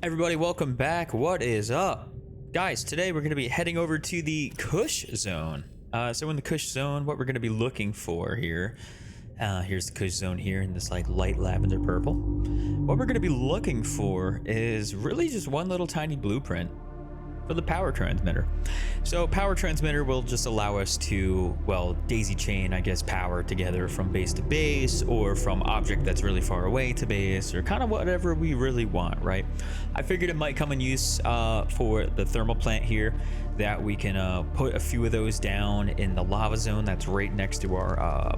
Everybody, welcome back. What is up? Guys, today we're going to be heading over to the Koosh Zone. So in the Koosh Zone, what we're going to be looking for here, here's the Koosh Zone here in this like light lavender purple. What we're going to be looking for is really just one little tiny blueprint for the power transmitter. So power transmitter will just allow us to, well, daisy chain, I guess, power together from base to base, or from object that's really far away to base, or kind of whatever we really want, right? I figured it might come in use for the thermal plant here, that we can put a few of those down in the lava zone that's right next to our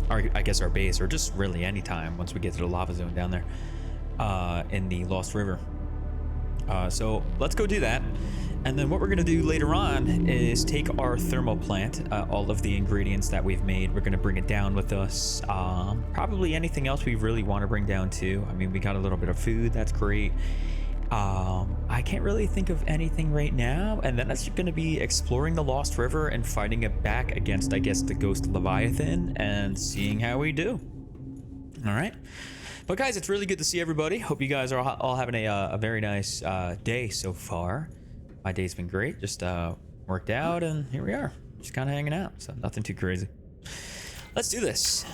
I guess our base, or just really any time once we get to the lava zone down there in the Lost River. So let's go do that, and then what we're going to do later on is take our thermal plant, all of the ingredients that we've made, we're going to bring it down with us. Probably anything else we really want to bring down too. I mean, we got a little bit of food, that's great. I can't really think of anything right now, and then that's going to be exploring the Lost River and fighting it back against, I guess, the Ghost Leviathan, and seeing how we do. All right. But guys, it's really good to see everybody. Hope you guys are all having a very nice day so far. My day's been great. Just worked out, and here we are. Just kind of hanging out. So nothing too crazy. Let's do this.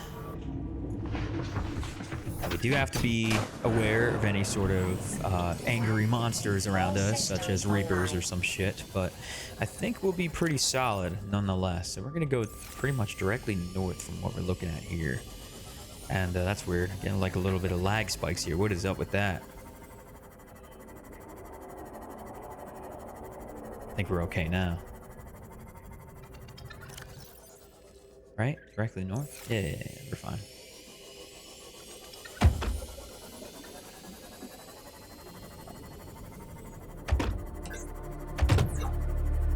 Now, we do have to be aware of any sort of angry monsters around us, such as reapers or some shit. But I think we'll be pretty solid nonetheless. So we're going to go pretty much directly north from what we're looking at here. And that's weird. Getting like a little bit of lag spikes here. What is up with that? I think we're okay now. Right? Directly north? Yeah, we're fine.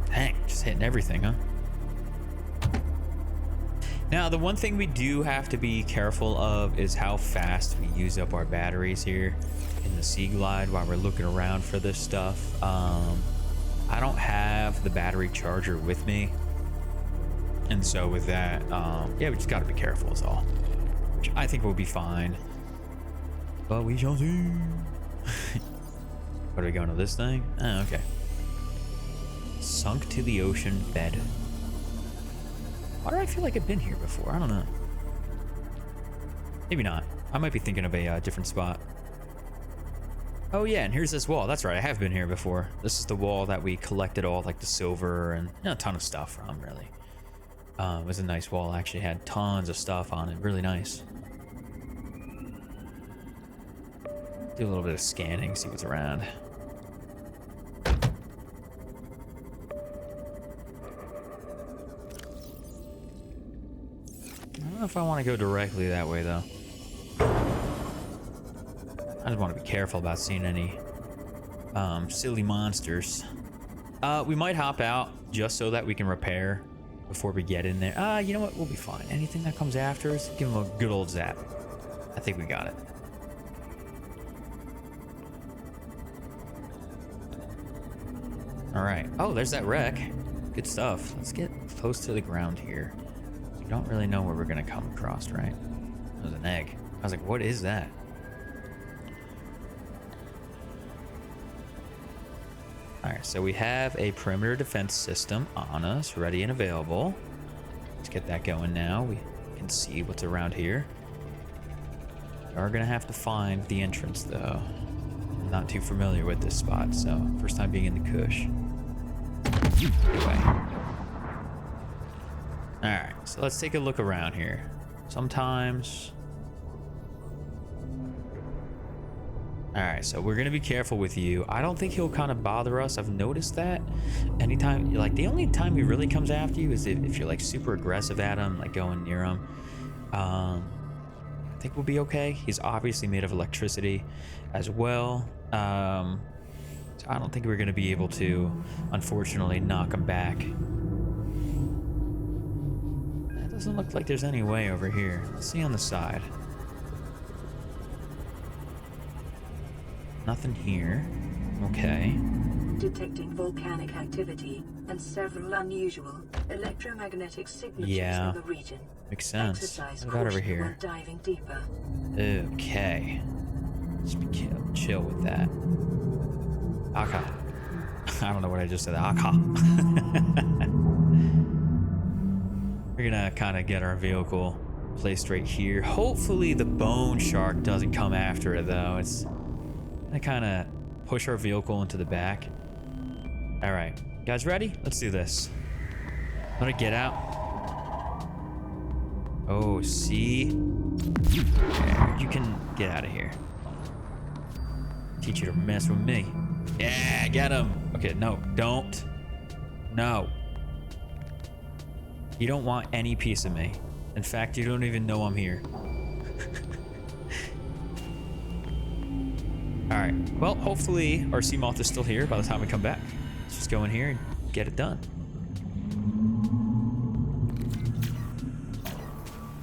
Dang, just hitting everything, huh? Now, the one thing we do have to be careful of is how fast we use up our batteries here in the Sea Glide while we're looking around for this stuff. I don't have the battery charger with me, and so with that, yeah, we just got to be careful is all, which I think we'll be fine, but we shall see. What are we going to this thing? Oh, okay. Sunk to the ocean bed. Why do I feel like I've been here before? I don't know. Maybe not. I might be thinking of a different spot. Oh yeah, and here's this wall. That's right, I have been here before. This is the wall that we collected all like the silver and a ton of stuff from, really. It was a nice wall. Actually had tons of stuff on it. Really nice. Do a little bit of scanning, see what's around. I don't know if I want to go directly that way, though. I just want to be careful about seeing any silly monsters. We might hop out just so that we can repair before we get in there. You know what? We'll be fine. Anything that comes after us, give them a good old zap. I think we got it. All right. Oh, there's that wreck. Good stuff. Let's get close to the ground here. Don't really know where we're gonna come across, right? That was an egg. I was like, what is that? Alright, so we have a perimeter defense system on us, ready and available. Let's get that going now. We can see what's around here. We are gonna have to find the entrance, though. I'm not too familiar with this spot, so first time being in the Koosh. Anyway. Alright, so let's take a look around here. Sometimes... Alright, so we're going to be careful with you. I don't think he'll kind of bother us. I've noticed that. Anytime, like, the only time he really comes after you is if you're, like, super aggressive at him, like, going near him. I think we'll be okay. He's obviously made of electricity as well. So I don't think we're going to be able to, unfortunately, knock him back. Doesn't look like there's any way over here. Let's see on the side. Nothing here. Okay. Detecting volcanic activity and several unusual electromagnetic signatures in the region. Makes sense. Exercise what about over here? when diving deeper. Okay. Let's be chill with that. Aka. I don't know what I just said. Aka. We're gonna kind of get our vehicle placed right here. Hopefully the bone shark doesn't come after it though. It's gonna kind of push our vehicle into the back. All right, guys, ready? Let's do this. Let it get out. Oh, see? You can get out of here. Teach you to mess with me. Yeah, get him. Okay, no, don't. No. You don't want any piece of me. In fact, you don't even know I'm here. All right, well, hopefully our sea moth is still here by the time we come back. Let's just go in here and get it done.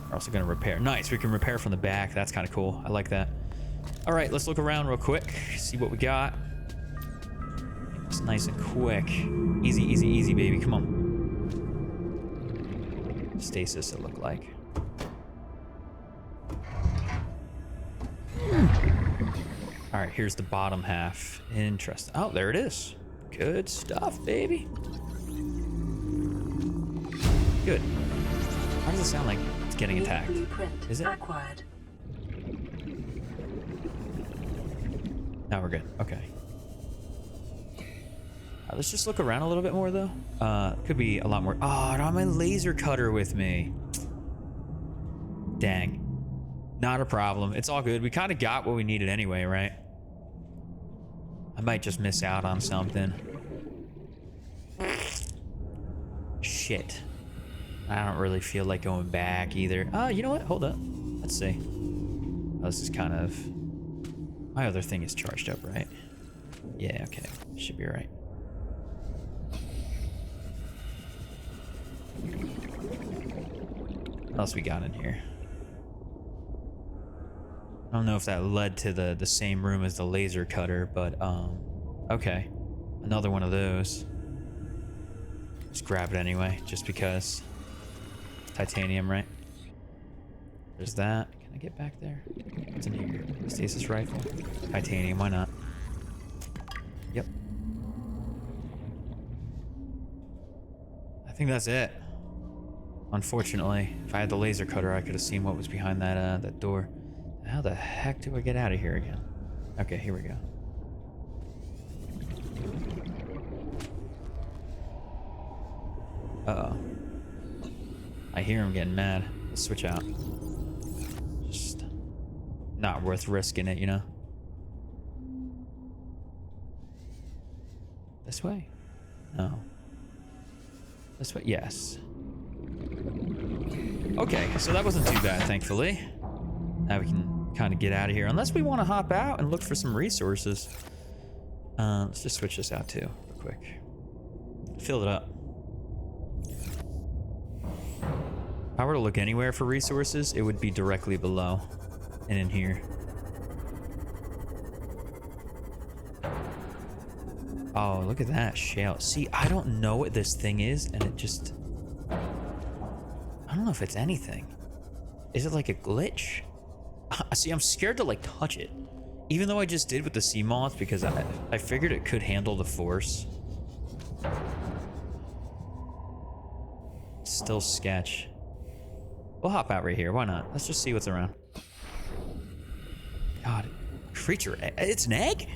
We're also gonna repair. Nice, we can repair from the back. That's kind of cool. I like that. All right, let's look around real quick, see what we got. It's nice and quick. Easy, easy, easy, baby. Come on. Stasis, it looked like. All right, here's the bottom half. Interesting. Oh, there it is. Good stuff, baby. Good. How does it sound like it's getting attacked? Is it? Acquired. Now we're good. Okay. Let's just look around a little bit more, though. Could be a lot more. Oh, I don't have my laser cutter with me. Dang. Not a problem. It's all good. We kind of got what we needed anyway, right? I might just miss out on something. Shit. I don't really feel like going back either. You know what? Hold up. Let's see. Oh, this is kind of... My other thing is charged up, right? Yeah, okay. Should be right. What else we got in here? I don't know if that led to the same room as the laser cutter, but okay. Another one of those. Just grab it anyway, just because. Titanium, right? There's that. Can I get back there? What's in here? Stasis rifle. Titanium, why not? Yep. I think that's it. Unfortunately, if I had the laser cutter, I could have seen what was behind that that door. How the heck do I get out of here again? Okay, here we go. Uh-oh. I hear him getting mad. Let's switch out. Just not worth risking it, you know? This way? No. This way? Yes. Okay, so that wasn't too bad, thankfully. Now we can kind of get out of here. Unless we want to hop out and look for some resources. Let's just switch this out too, real quick. Fill it up. If I were to look anywhere for resources, it would be directly below and in here. Oh, look at that shale. See, I don't know what this thing is, and it just... I don't know if it's anything. Is it like a glitch? See, I'm scared to like touch it. Even though I just did with the sea moth because I figured it could handle the force. Still sketch. We'll hop out right here. Why not? Let's just see what's around. God, creature. It's an egg?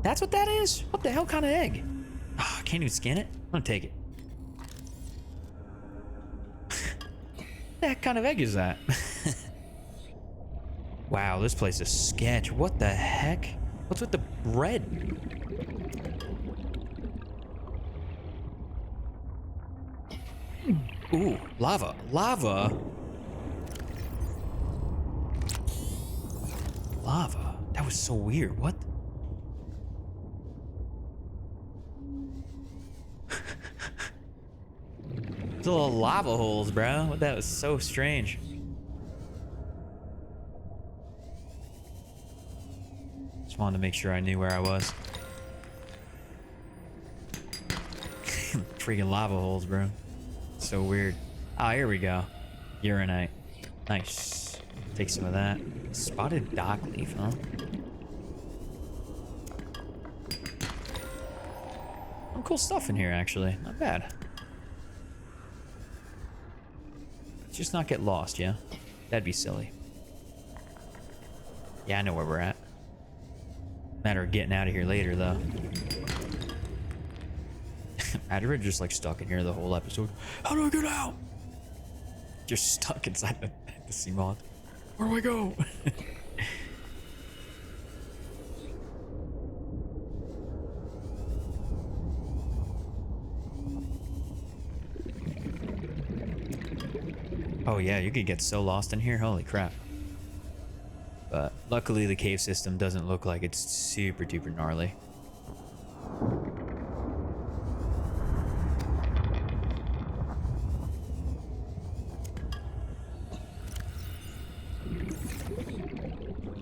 That's what that is? What the hell kind of egg? Oh, I can't even scan it. I'm gonna take it. What the heck kind of egg is that? Wow, this place is sketch. What the heck? What's with the red? Ooh, lava. Lava? Lava? That was so weird. What? Those little lava holes, bro. That was so strange. Just wanted to make sure I knew where I was. Freaking lava holes, bro. So weird. Ah, here we go. Urinite. Nice. Take some of that. Spotted dock leaf, huh? cool stuff in here, actually. Not bad. Let's just not get lost, yeah? That'd be silly. Yeah, I know where we're at. Matter of getting out of here later, though. We're just like stuck in here the whole episode. How do I get out? Just stuck inside the sea moth. Where do I go? Oh yeah, you could get so lost in here. Holy crap. But luckily the cave system doesn't look like it's super duper gnarly.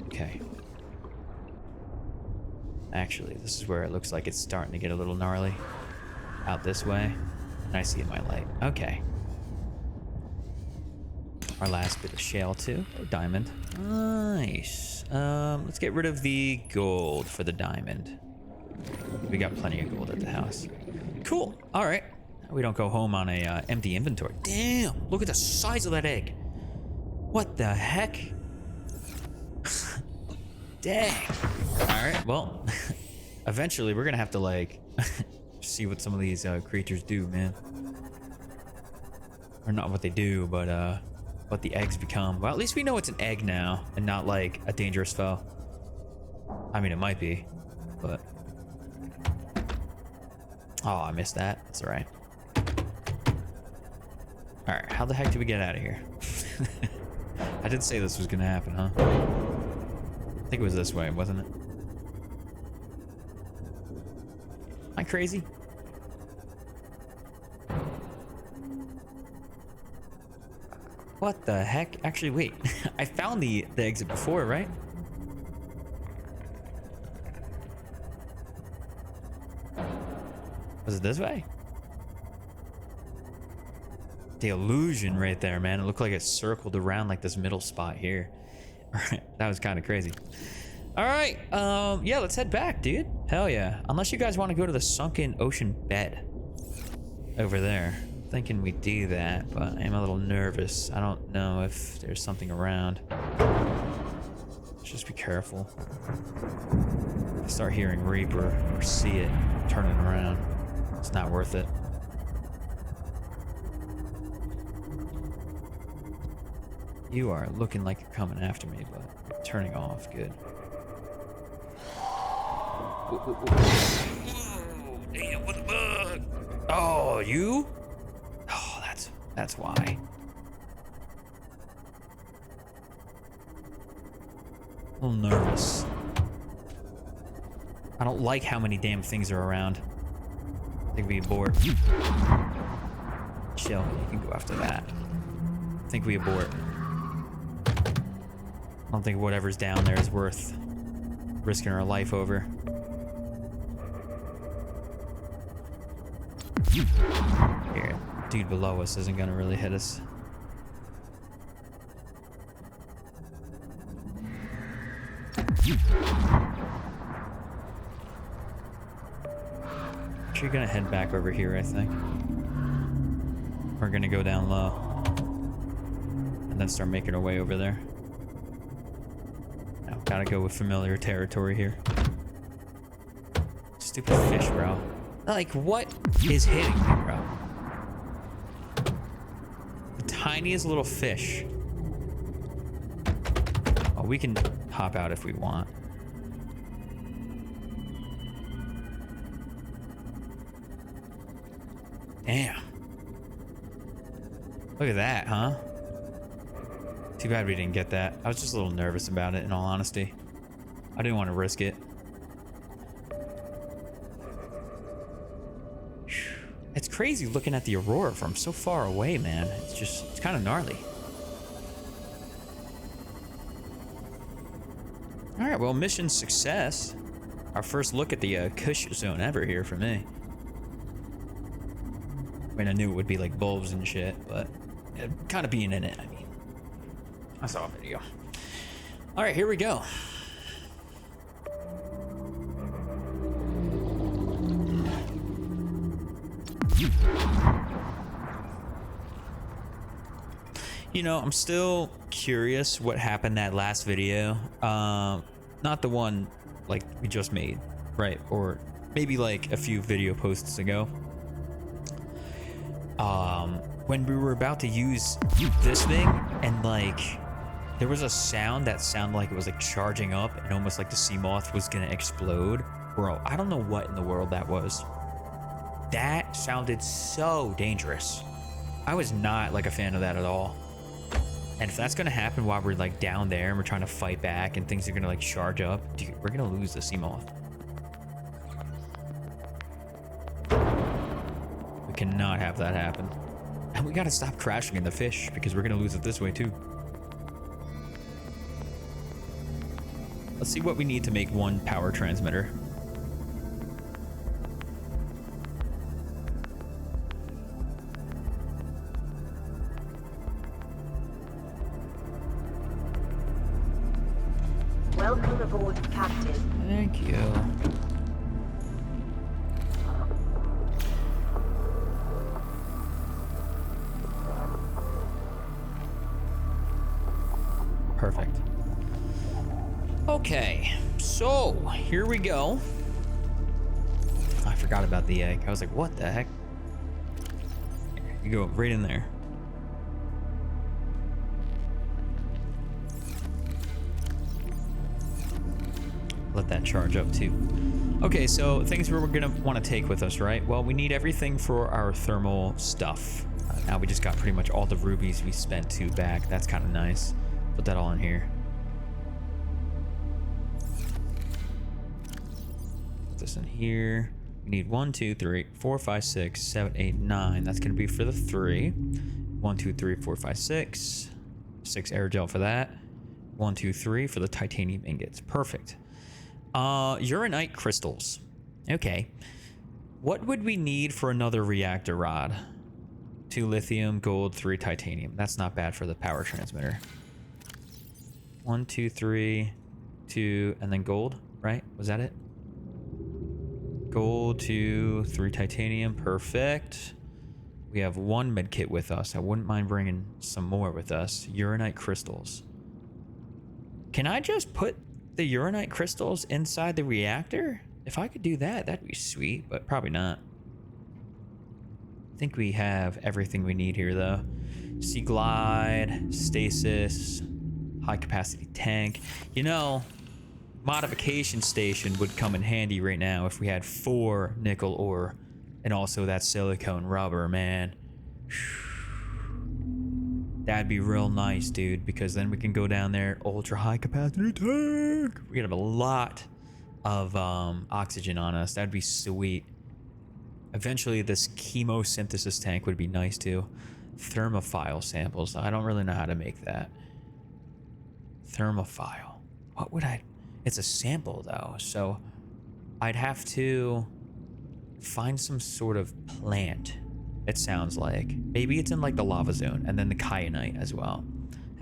Okay. Actually, this is where it looks like it's starting to get a little gnarly. Out this way. And I see my light. Okay. Our last bit of shale too. Oh, diamond. Nice. Let's get rid of the gold for the diamond. We got plenty of gold at the house. Cool. All right. We don't go home on a empty inventory. Damn! Look at the size of that egg. What the heck? Dang. All right. Well, eventually we're gonna have to like see what some of these creatures do, man. Or not what they do, but what the eggs become. Well, at least we know it's an egg now and not like a dangerous foe. I mean, it might be, but... Oh, I missed that. That's all right. All right, how the heck do we get out of here? I did say this was gonna happen, huh? I think it was this way, wasn't it? Am I crazy? What the heck? Actually, wait. I found the exit before, right? Was it this way? The illusion right there, man. It looked like it circled around like this middle spot here. Alright, that was kind of crazy. Alright, yeah, let's head back, dude. Hell yeah. Unless you guys want to go to the sunken ocean bed. Over there. Thinking we do that, but I'm a little nervous. I don't know if there's something around. Just be careful. If I start hearing Reaper or see it turning around, it's not worth it. You are looking like you're coming after me, but turning off, good. Damn, what the bug? Oh, you? Oh, that's why. A little nervous. I don't like how many damn things are around. I think we abort. Chill, you can go after that. I think we abort. I don't think whatever's down there is worth risking our life over. Here, dude below us isn't gonna really hit us. Actually gonna head back over here, I think. We're gonna go down low and then start making our way over there. Now, gotta go with familiar territory here. Stupid fish, bro. Like, what is hitting me, bro? The tiniest little fish. Oh, we can hop out if we want. Damn. Look at that, huh? Too bad we didn't get that. I was just a little nervous about it, in all honesty. I didn't want to risk it. It's crazy looking at the aurora from so far away, man. It's kind of gnarly. All right, well, mission success. Our first look at the Koosh Zone ever here for me. I mean, I knew it would be like bulbs and shit, but kind of being in it, I mean. I saw a video. All right, here we go. You know, I'm still curious what happened that last video. Not the one like we just made, right? Or maybe like a few video posts ago. When we were about to use this thing and like there was a sound that sounded like it was like charging up and almost like the sea moth was gonna explode. Bro, I don't know what in the world that was. That sounded so dangerous. I was not like a fan of that at all. And if that's gonna happen while we're like down there and we're trying to fight back and things are gonna like charge up, dude, we're gonna lose the sea moth. We cannot have that happen. And we gotta stop crashing in the fish because we're gonna lose it this way too. Let's see what we need to make one power transmitter. Welcome aboard, Captain. Thank you. Perfect. Okay, so here we go. I forgot about the egg. I was like, what the heck? You go right in there. Let that charge up too. Okay, so things we're gonna want to take with us, right? Well, we need everything for our thermal stuff. Now we just got pretty much all the rubies we spent to back. That's kind of nice. Put that all in here. Put this in here. We need 1, 2, 3, 4, 5, 6, 7, 8, 9. That's gonna be for the 3. 1, 2, 3, 4, 5, 6. 6 aerogel for that. 1, 2, 3 for the titanium ingots. Perfect. Uranite crystals. Okay. What would we need for another reactor rod? 2 lithium, gold, 3 titanium. That's not bad for the power transmitter. 1, 2, 3, 2, and then gold, right? Was that it? Gold, 2, 3 titanium. Perfect. We have 1 med kit with us. I wouldn't mind bringing some more with us. Uranite crystals. Can I just put the uranite crystals inside the reactor? If I could do that, that'd be sweet, but probably not. I think we have everything we need here though. Sea glide, stasis, high capacity tank. You know, modification station would come in handy right now if we had 4 nickel ore and also that silicone rubber, man. That'd be real nice, dude, because then we can go down there, ultra high capacity tank. We have a lot of oxygen on us. That'd be sweet. Eventually, this chemosynthesis tank would be nice too. Thermophile samples. I don't really know how to make that. Thermophile. What would I... It's a sample though, so I'd have to find some sort of plant. It sounds like maybe it's in like the lava zone and then the kyanite as well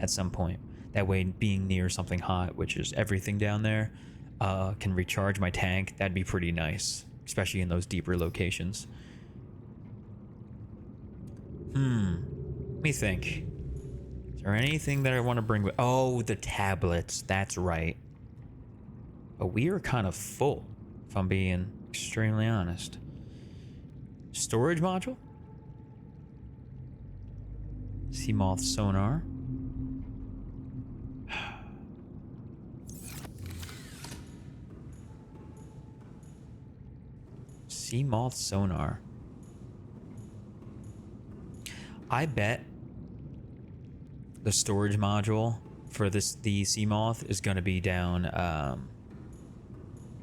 at some point. That way, being near something hot, which is everything down there, can recharge my tank. That'd be pretty nice, especially in those deeper locations. Let me think. Is there anything that I want to bring with? Oh, the tablets. That's right. But we are kind of full, if I'm being extremely honest. Storage module? Sea moth sonar. Sea moth sonar. I bet the storage module for the sea moth is going to be down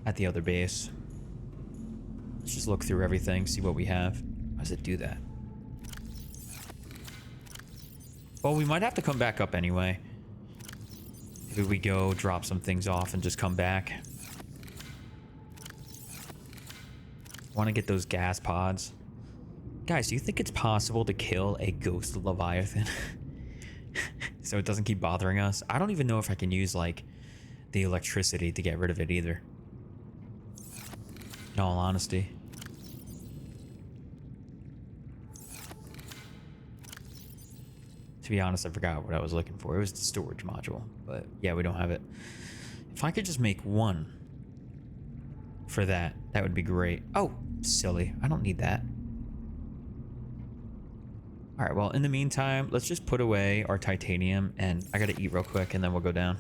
at the other base. Let's just look through everything, see what we have. How does it do that? Well, we might have to come back up anyway. Maybe we go drop some things off and just come back. Want to get those gas pods. Guys, do you think it's possible to kill a ghost Leviathan so it doesn't keep bothering us? I don't even know if I can use like the electricity to get rid of it either. In all honesty. To be honest, I forgot what I was looking for. It was the storage module, but yeah, we don't have it. If I could just make one for that, that would be great. Oh, silly. I don't need that. All right, well, in the meantime, let's just put away our titanium, and I gotta eat real quick, and then we'll go down.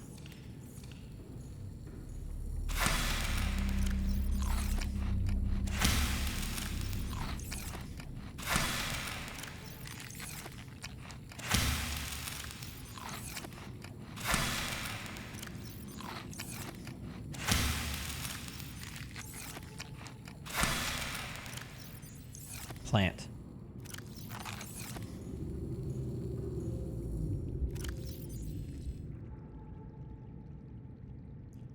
Plant.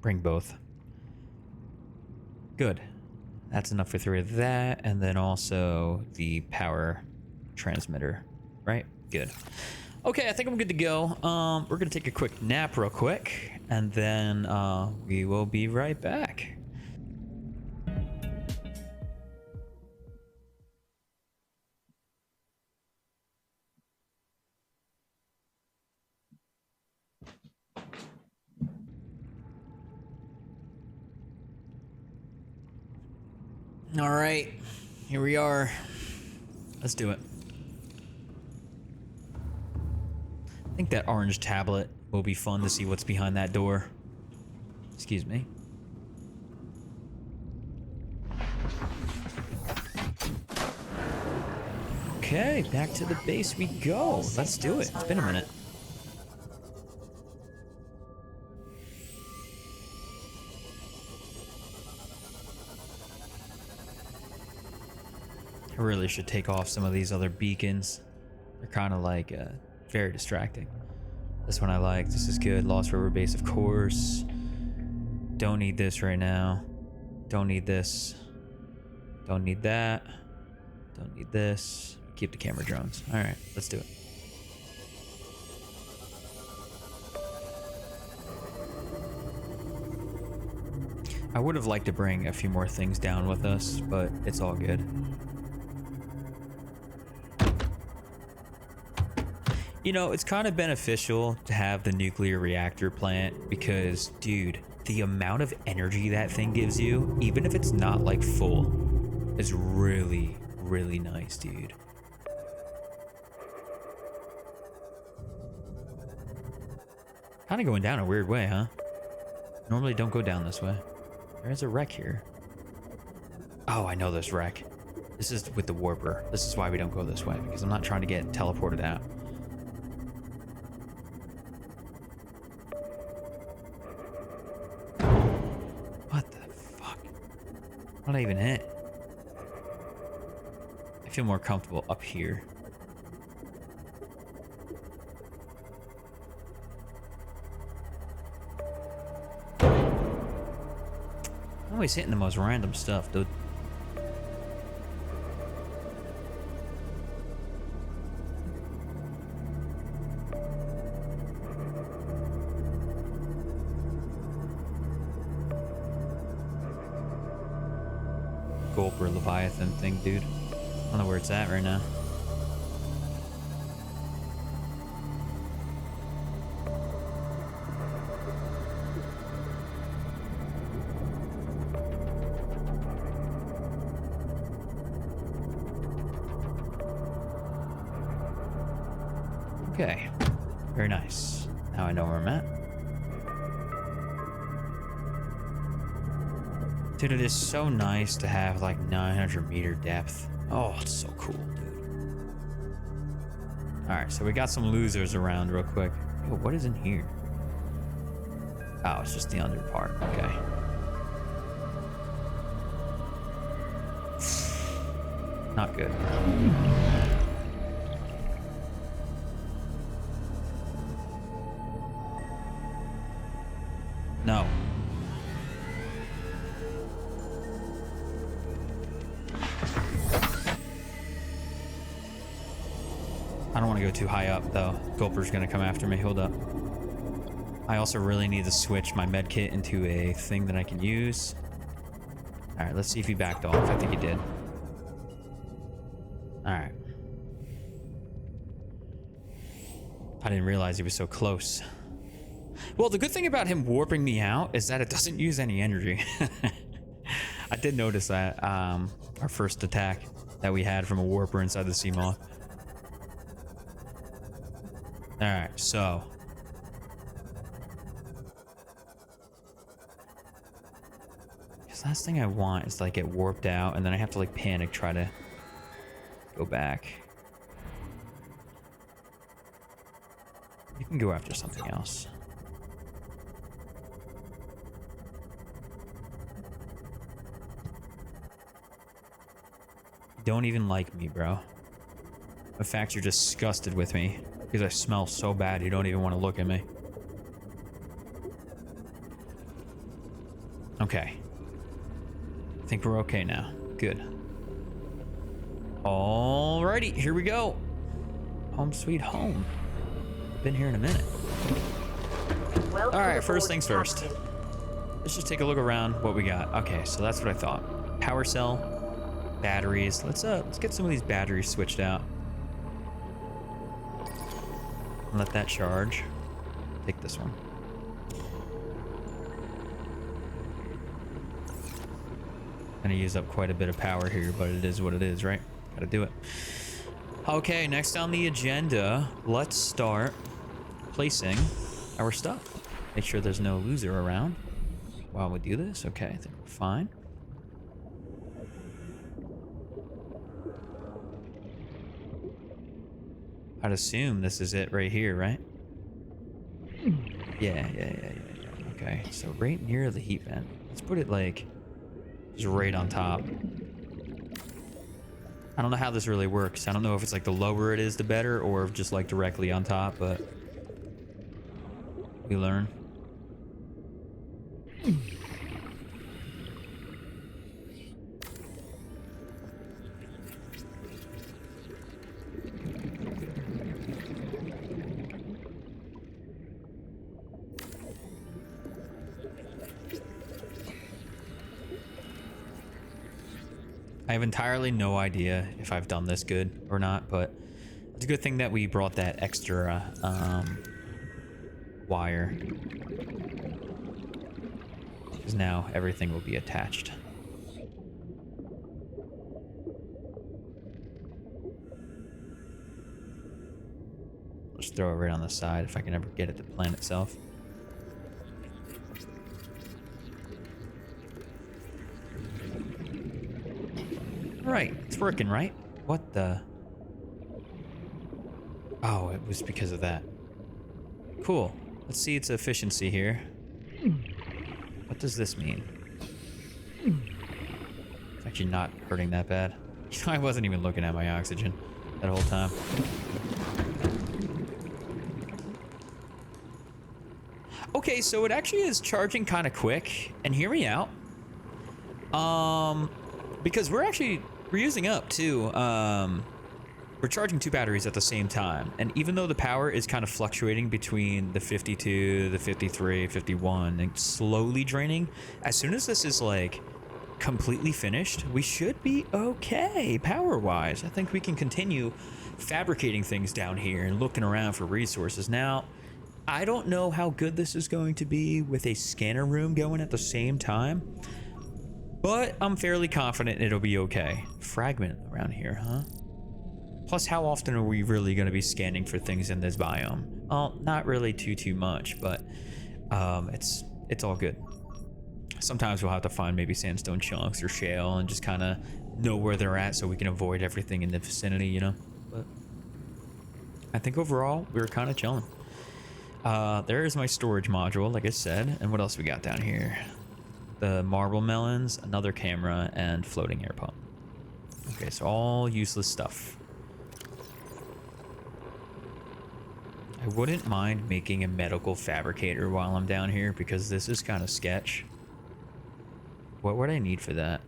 Bring both. Good. That's enough for 3 of that, and then also the power transmitter, right? Good. Okay, I think I'm good to go. We're gonna take a quick nap real quick, and then we will be right back. All right, here we are. Let's do it. I think that orange tablet will be fun to see what's behind that door. Excuse me. Okay, back to the base we go. Let's do it. It's been a minute. I really should take off some of these other beacons. They're kind of like very distracting. This one I like. This is good. Lost River Base, of course. Don't need this right now. Don't need this. Don't need that. Don't need this. Keep the camera drones. All right, let's do it. I would have liked to bring a few more things down with us, but it's all good. You know, it's kind of beneficial to have the nuclear reactor plant because, dude, the amount of energy that thing gives you, even if it's not like full, is really, really nice, dude. Kind of going down a weird way, huh? Normally don't go down this way. There's a wreck here. Oh, I know this wreck. This is with the warper. This is why we don't go this way, because I'm not trying to get teleported out. What the fuck? What did I even hit? I feel more comfortable up here. I'm always hitting the most random stuff, dude. Gulper Leviathan thing, dude. I don't know where it's at right now. Okay, very nice. Now I know where I'm at. Dude, it is so nice to have like 900-meter depth. Oh, it's so cool, dude. All right, so we got some losers around real quick. Yo, what is in here? Oh, it's just the under part. Okay. Not good. No. I don't want to go too high up, though. Gulper's gonna come after me. Hold up. I also really need to switch my med kit into a thing that I can use. All right, let's see if he backed off. I think he did. All right. I didn't realize he was so close. Well, the good thing about him warping me out is that it doesn't use any energy. I did notice that our first attack that we had from a warper inside the sea moth. All right, so the last thing I want is to like get warped out and then I have to like panic try to go back. You can go after something else. You don't even like me, bro. In fact, you're disgusted with me because I smell so bad you don't even want to look at me. Okay. I think we're okay now. Good. Alrighty, here we go. Home sweet home. Been here in a minute. Alright, first things first. Let's just take a look around what we got. Okay, so that's what I thought. Power cell, batteries. Let's get some of these batteries switched out. Let that charge. Take this one. Gonna use up quite a bit of power here, but it is what it is, right? Gotta do it. Okay, next on the agenda, let's start placing our stuff. Make sure there's no loser around while we do this. Okay, I think we're fine. I'd assume this is it right here, right? Yeah. Okay, so right near the heat vent. Let's put it like just right on top. I don't know how this really works. I don't know if it's like the lower it is, the better, or just like directly on top, but we learn. I have entirely no idea if I've done this good or not, but it's a good thing that we brought that extra wire, because now everything will be attached. Let's throw it right on the side if I can ever get it to plant itself. Right, it's working, right? What the? Oh, it was because of that. Cool. Let's see its efficiency here. What does this mean? It's actually not hurting that bad. You know, I wasn't even looking at my oxygen that whole time. Okay, so it actually is charging kind of quick. And hear me out. Because we're using up too. We're charging 2 batteries at the same time, and even though the power is kind of fluctuating between the 52, the 53, 51, and slowly draining, as soon as this is like completely finished, we should be okay power wise. I think we can continue fabricating things down here and looking around for resources. Now, I don't know how good this is going to be with a scanner room going at the same time, but I'm fairly confident it'll be okay. Fragment around here, huh? Plus, how often are we really going to be scanning for things in this biome? Well, not really too much, but it's all good. Sometimes we'll have to find maybe sandstone chunks or shale and just kind of know where they're at so we can avoid everything in the vicinity, you know? But I think overall, we're kind of chilling. There is my storage module, like I said. And what else we got down here? The marble melons, another camera, and floating air pump. Okay, so all useless stuff. I wouldn't mind making a medical fabricator while I'm down here because this is kind of sketch. What would I need for that?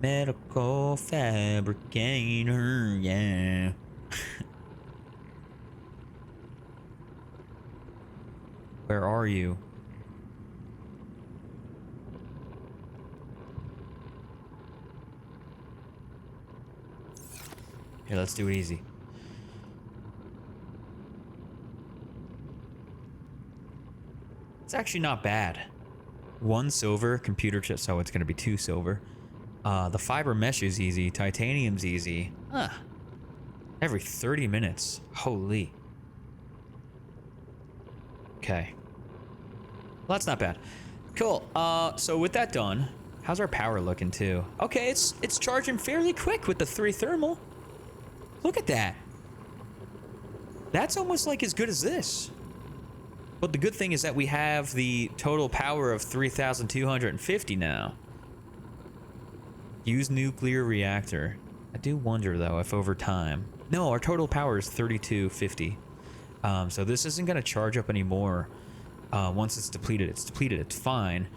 Medical fabricator, yeah. Where are you? Here, let's do it easy. It's actually not bad. 1 silver, computer chip, so it's going to be 2 silver. The fiber mesh is easy. Titanium's easy. Huh. Every 30 minutes. Holy. Okay. Well, that's not bad. Cool. So with that done, how's our power looking too? Okay, it's charging fairly quick with the 3 thermal. Look at that. That's almost like as good as this. But the good thing is that we have the total power of 3,250 now. Use nuclear reactor. I do wonder though if over time. No, our total power is 3,250. So this isn't going to charge up anymore. Once it's depleted, it's fine.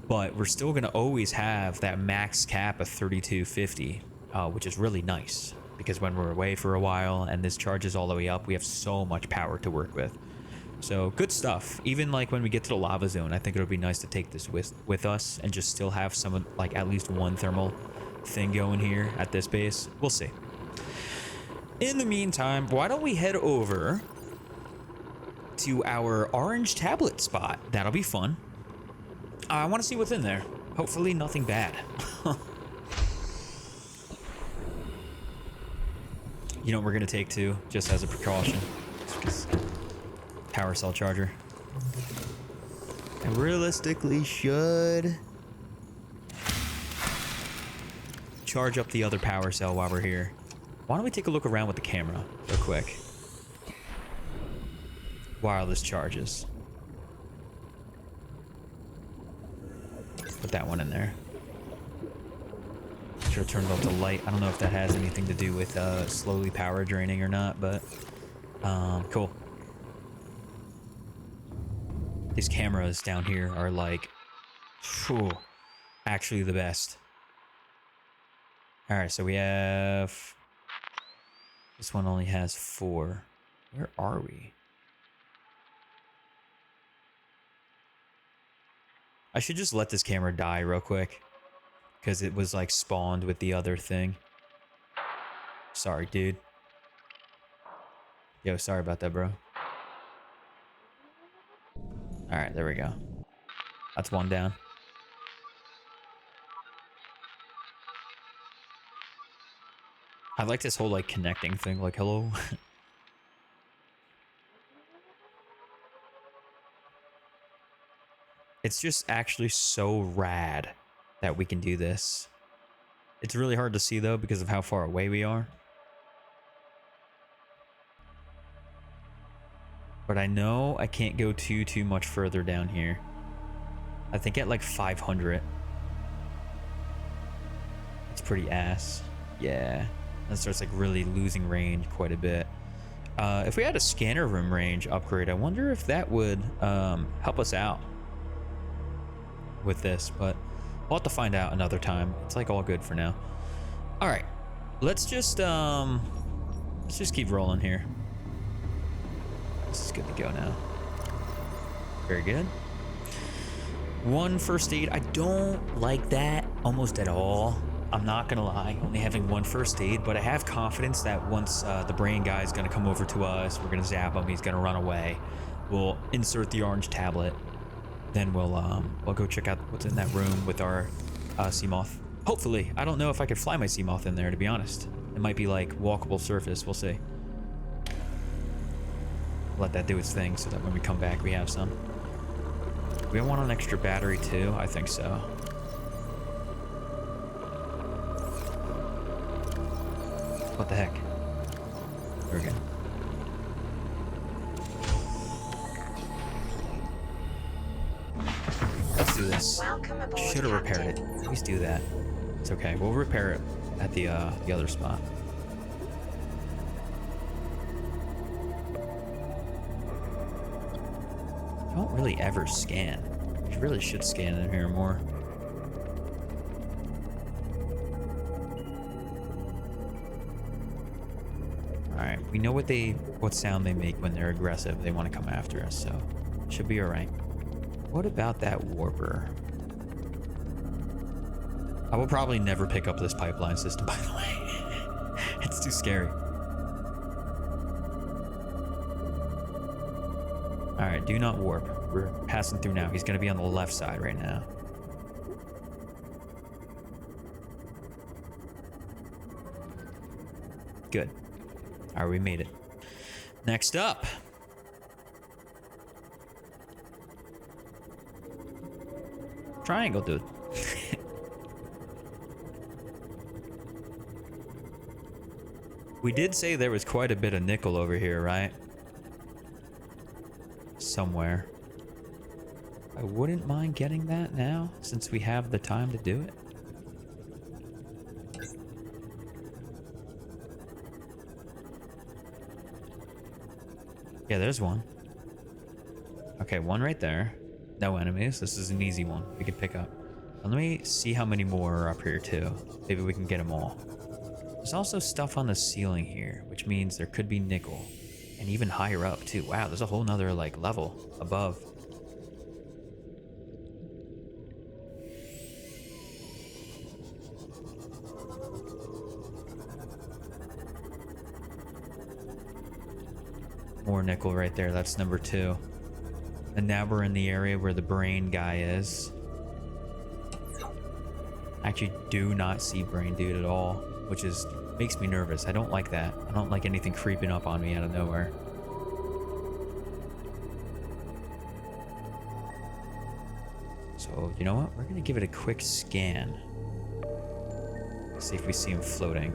But we're still going to always have that max cap of 3,250, which is really nice. Because when we're away for a while and this charges all the way up, we have so much power to work with. So good stuff. Even like when we get to the lava zone, I think it'll be nice to take this with us and just still have some, like at least one thermal thing going here at this base. We'll see. In the meantime, why don't we head over to our orange tablet spot? That'll be fun. I want to see what's in there. Hopefully nothing bad. You know what we're going to take too, just as a precaution. Power cell charger. I realistically should charge up the other power cell while we're here. Why don't we take a look around with the camera real quick while this charges. Put that one in there. Sure, turned off the light. I don't know if that has anything to do with slowly power draining or not, but cool. These cameras down here are like, phew, actually the best. All right, so we have, this one only has 4. Where are we? I should just let this camera die real quick, because it was like spawned with the other thing. Sorry, dude. Yo, sorry about that, bro. All right, there we go. That's one down. I like this whole like connecting thing, like hello. It's just actually so rad that we can do this. It's really hard to see though because of how far away we are. But I know I can't go too much further down here. I think at like 500. It's pretty ass. Yeah. That starts like really losing range quite a bit. If we had a scanner room range upgrade, I wonder if that would help us out with this, but we'll have to find out another time. It's like all good for now. All right, let's just keep rolling here. This is good to go now. Very good. 1 first aid. I don't like that almost at all. I'm not gonna lie, only having 1 first aid, but I have confidence that once the brain guy is gonna come over to us, we're gonna zap him, he's gonna run away. We'll insert the orange tablet, then we'll go check out what's in that room with our Seamoth. Hopefully. I don't know if I could fly my Seamoth in there, to be honest. It might be like walkable surface, we'll see. Let that do its thing so that when we come back we have some. We want an extra battery too? I think so. What the heck? There we go. Let's do this. Should have repaired it. Please do that. It's okay. We'll repair it at the other spot. I don't really ever scan. I really should scan in here more. Alright, we know what sound they make when they're aggressive. They want to come after us, so should be alright. What about that warper? I will probably never pick up this pipeline system, by the way. It's too scary. Alright, do not warp. We're passing through now. He's gonna be on the left side right now. Good. All right, we made it. Next up. Triangle, dude. We did say there was quite a bit of nickel over here, right? Somewhere. I wouldn't mind getting that now, since we have the time to do it. Yeah, there's one. Okay, one right there. No enemies. This is an easy one we can pick up. And let me see how many more are up here too. Maybe we can get them all. There's also stuff on the ceiling here, which means there could be nickel. And even higher up too. Wow, there's a whole nother like level above. More nickel right there. That's number 2. And now we're in the area where the brain guy is. I actually do not see brain dude at all, which is makes me nervous. I don't like that. I don't like anything creeping up on me out of nowhere. So, you know what? We're gonna give it a quick scan. See if we see him floating.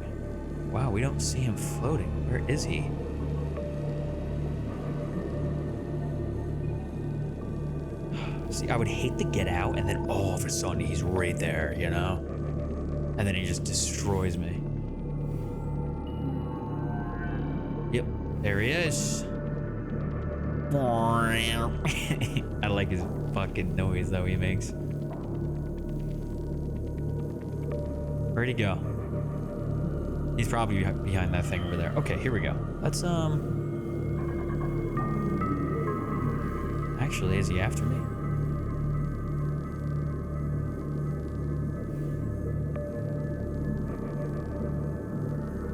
Wow, we don't see him floating. Where is he? See, I would hate to get out and then all of a sudden he's right there, you know? And then he just destroys me. Yep, there he is. I like his fucking noise though he makes. Where'd he go? He's probably behind that thing over there. Okay, here we go. Let's, actually, is he after me?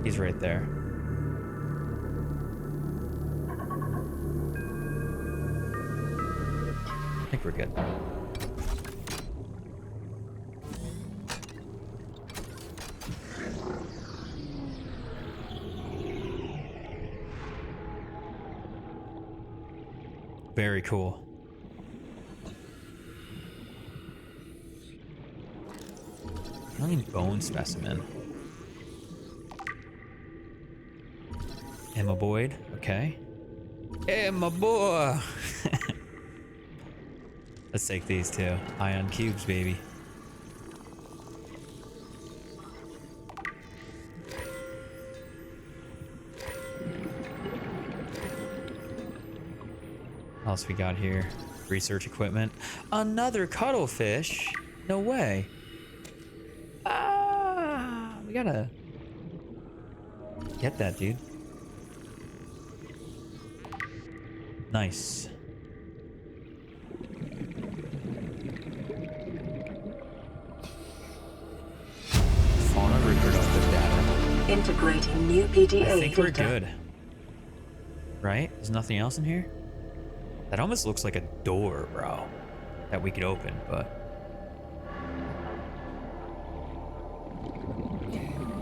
He's right there. I think we're good. Very cool. Alien bone specimen. Emma Boyd, okay. Emma boy. Let's take these two. Ion cubes, baby. What else we got here? Research equipment. Another cuttlefish? No way. Ah, we gotta get that, dude. Nice. Fauna reproductive data. Integrating new PDA I think we're data. good. Right? There's nothing else in here? That almost looks like a door, bro. That we could open, but...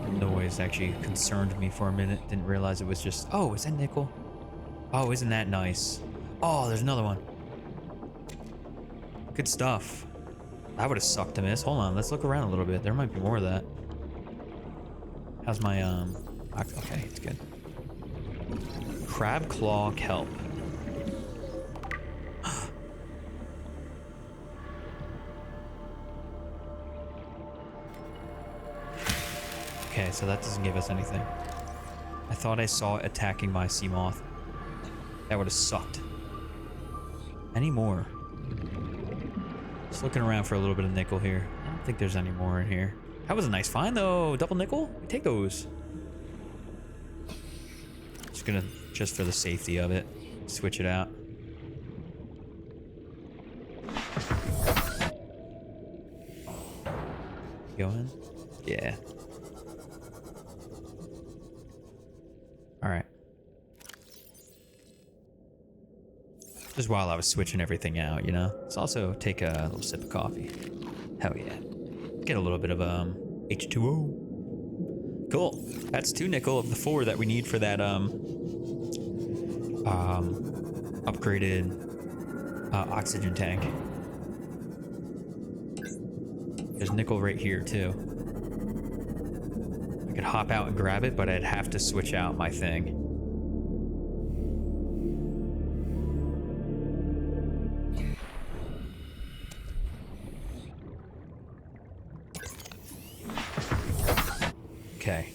the noise actually concerned me for a minute. Didn't realize it was just... oh, is that nickel? Oh, isn't that nice? Oh, there's another one. Good stuff. That would have sucked to miss. Hold on, let's look around a little bit. There might be more of that. How's my, okay, it's good. Crab claw kelp. Okay, so that doesn't give us anything. I thought I saw it attacking my sea moth. That would have sucked. Any more? Just looking around for a little bit of nickel here. I don't think there's any more in here. That was a nice find though. Double nickel? We take those. Just gonna, just for the safety of it, switch it out. Going? Yeah. All right. Just while I was switching everything out, you know? Let's also take a little sip of coffee. Hell yeah. Get a little bit of H2O. Cool. That's 2 nickel of the 4 that we need for that upgraded oxygen tank. There's nickel right here too. I could hop out and grab it, but I'd have to switch out my thing. Okay.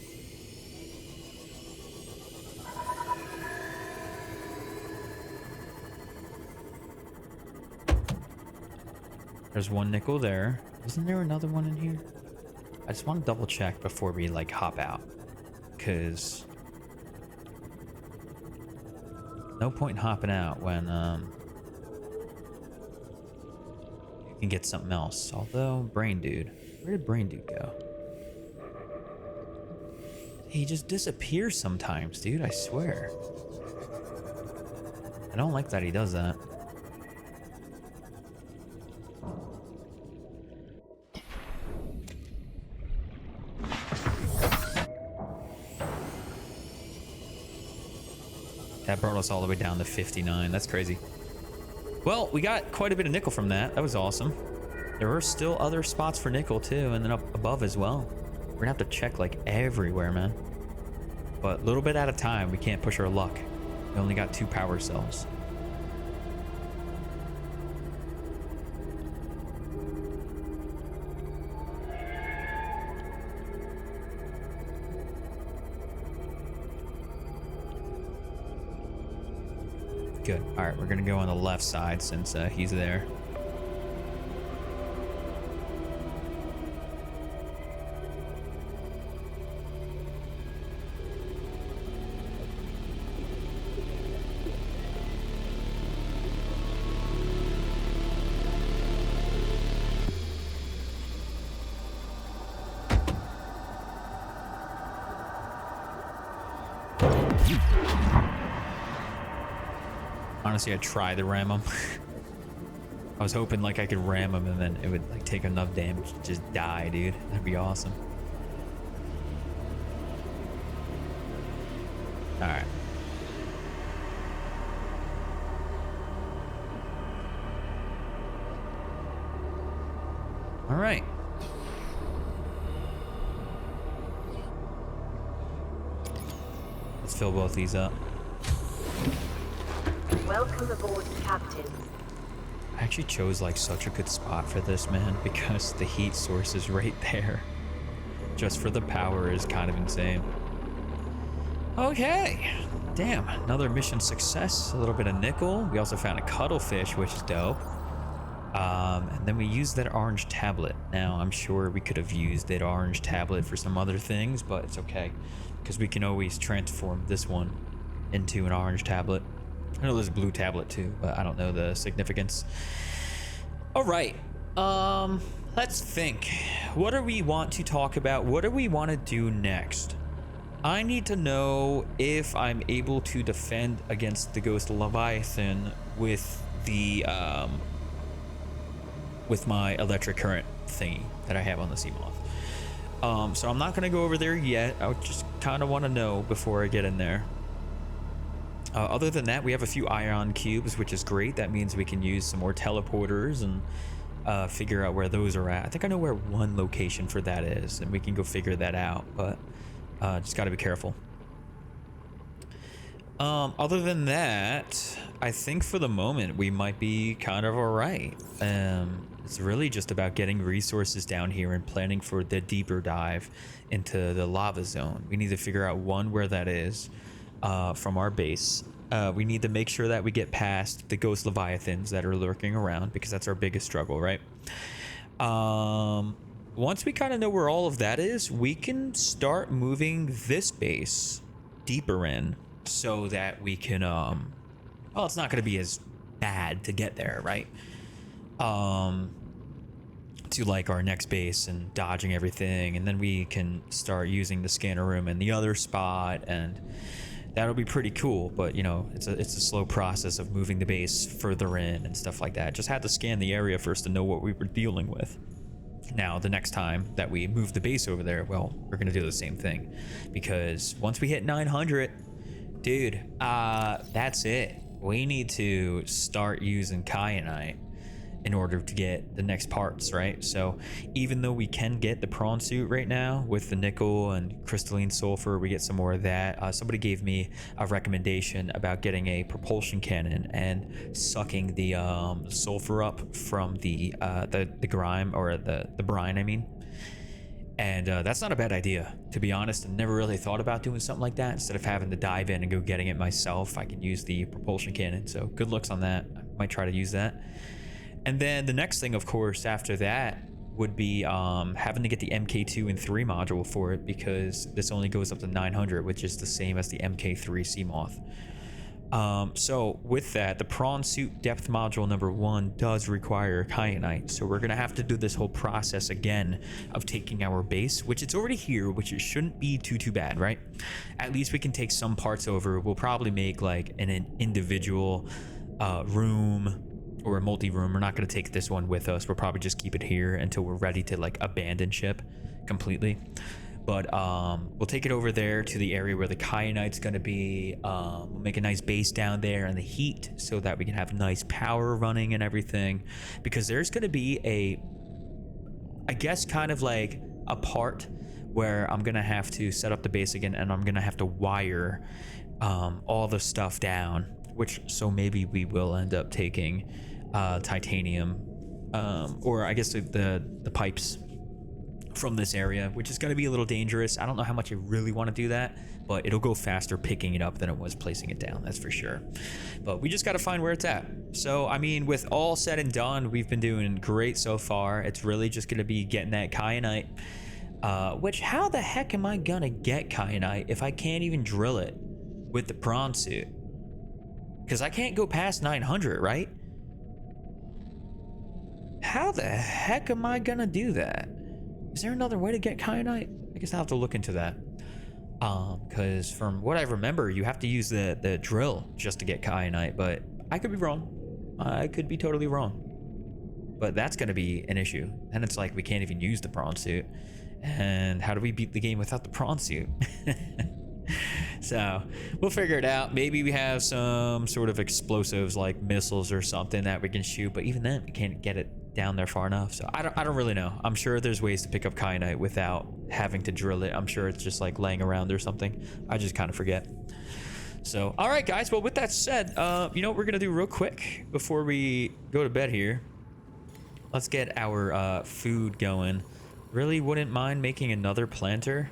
There's 1 nickel there. Isn't there another one in here? I just want to double check before we like hop out, because no point in hopping out when you can get something else. Although Brain Dude, where did Brain Dude go? He just disappears sometimes, dude. I swear. I don't like that he does that. That brought us all the way down to 59. That's crazy. Well, we got quite a bit of nickel from that. That was awesome. There were still other spots for nickel too, and then up above as well. We're gonna have to check like everywhere, man. But a little bit at a time. We can't push our luck. We only got 2 power cells. Good. All right, we're gonna go on the left side since he's there. Honestly, I'd try to ram him. I was hoping like I could ram him and then it would like take enough damage to just die, dude. That'd be awesome. All right. All right. Let's fill both these up. Welcome aboard, Captain. I actually chose like such a good spot for this, man, because the heat source is right there. Just for the power is kind of insane. Okay. Damn, another mission success. A little bit of nickel. We also found a cuttlefish, which is dope. And then we used that orange tablet. Now, I'm sure we could have used that orange tablet for some other things, but it's okay. Because we can always transform this one into an orange tablet. I know there's a blue tablet too, but I don't know the significance. All right. Let's think. What do we want to talk about? What do we want to do next? I need to know if I'm able to defend against the Ghost Leviathan with the with my electric current thingy that I have on the Seamoth. So I'm not gonna go over there yet. I just kind of want to know before I get in there. Other than that, we have a few ion cubes, which is great. That means we can use some more teleporters and figure out where those are at. I think I know where one location for that is, and we can go figure that out, but just got to be careful. Other than that, I think for the moment we might be kind of all right. It's really just about getting resources down here and planning for the deeper dive into the lava zone. We need to figure out where that is. From our base. We need to make sure that we get past the ghost leviathans that are lurking around, because that's our biggest struggle, right? Once we kind of know where all of that is, we can start moving this base deeper in so that we can well, it's not going to be as bad to get there, right? To like our next base and dodging everything, and then we can start using the scanner room in the other spot and that'll be pretty cool. But you know, it's a slow process of moving the base further in and stuff like that. Just had to scan the area first to know what we were dealing with. Now, the next time that we move the base over there, well, we're gonna do the same thing, because once we hit 900, dude, that's it. We need to start using kyanite in order to get the next parts, right? So even though we can get the prawn suit right now with the nickel and crystalline sulfur, we get some more of that. Somebody gave me a recommendation about getting a propulsion cannon and sucking the sulfur up from the grime, or the brine, I mean. And that's not a bad idea, to be honest. I never really thought about doing something like that. Instead of having to dive in and go getting it myself, I can use the propulsion cannon. So good looks on that. I might try to use that. And then the next thing, of course, after that would be having to get the MK2 and 3 module for it, because this only goes up to 900, which is the same as the MK3 Seamoth. So with that, the prawn suit depth module number 1 does require kyanite. So we're gonna have to do this whole process again of taking our base, which it's already here, which it shouldn't be too bad, right? At least we can take some parts over. We'll probably make like an individual room or a multi-room. We're not going to take this one with us. We'll probably just keep it here until we're ready to like abandon ship completely. But we'll take it over there to the area where the kyanite's going to be. We'll make a nice base down there in the heat so that we can have nice power running and everything, because there's going to be I guess kind of like a part where I'm going to have to set up the base again, and I'm going to have to wire all the stuff down, so maybe we will end up taking titanium, or I guess the pipes from this area, which is going to be a little dangerous. I don't know how much I really want to do that, but it'll go faster picking it up than it was placing it down, that's for sure. But we just got to find where it's at. So I mean, with all said and done, we've been doing great so far. It's really just going to be getting that kyanite, which, how the heck am I gonna get kyanite if I can't even drill it with the prawn suit? Because I can't go past 900, right? How the heck am I gonna do that? Is there another way to get kyanite? I guess I'll have to look into that. Because from what I remember, you have to use the drill just to get kyanite, but I could be wrong. I could be totally wrong. But that's gonna be an issue. And it's like we can't even use the prawn suit. And how do we beat the game without the prawn suit? So we'll figure it out. Maybe we have some sort of explosives like missiles or something that we can shoot, but even then we can't get it down there far enough. So I don't really know. I'm sure there's ways to pick up kyanite without having to drill it. I'm sure it's just like laying around or something. I just kind of forget. So all right, guys, well, with that said, you know what we're gonna do real quick before we go to bed here? Let's get our food going. Really wouldn't mind making another planter,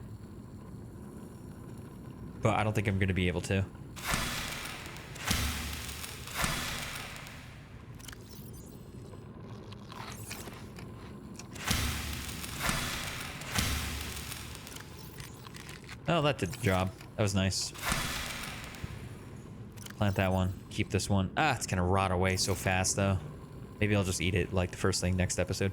but I don't think I'm going to be able to. Oh, that did the job. That was nice. Plant that one. Keep this one. Ah, it's going to rot away so fast, though. Maybe I'll just eat it like the first thing next episode.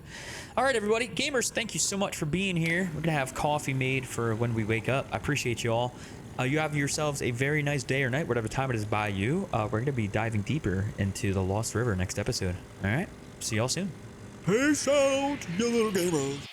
All right, everybody. Gamers, thank you so much for being here. We're going to have coffee made for when we wake up. I appreciate you all. You have yourselves a very nice day or night, whatever time it is by you. We're going to be diving deeper into the Lost River next episode. All right. See y'all soon. Peace out, you little gamers.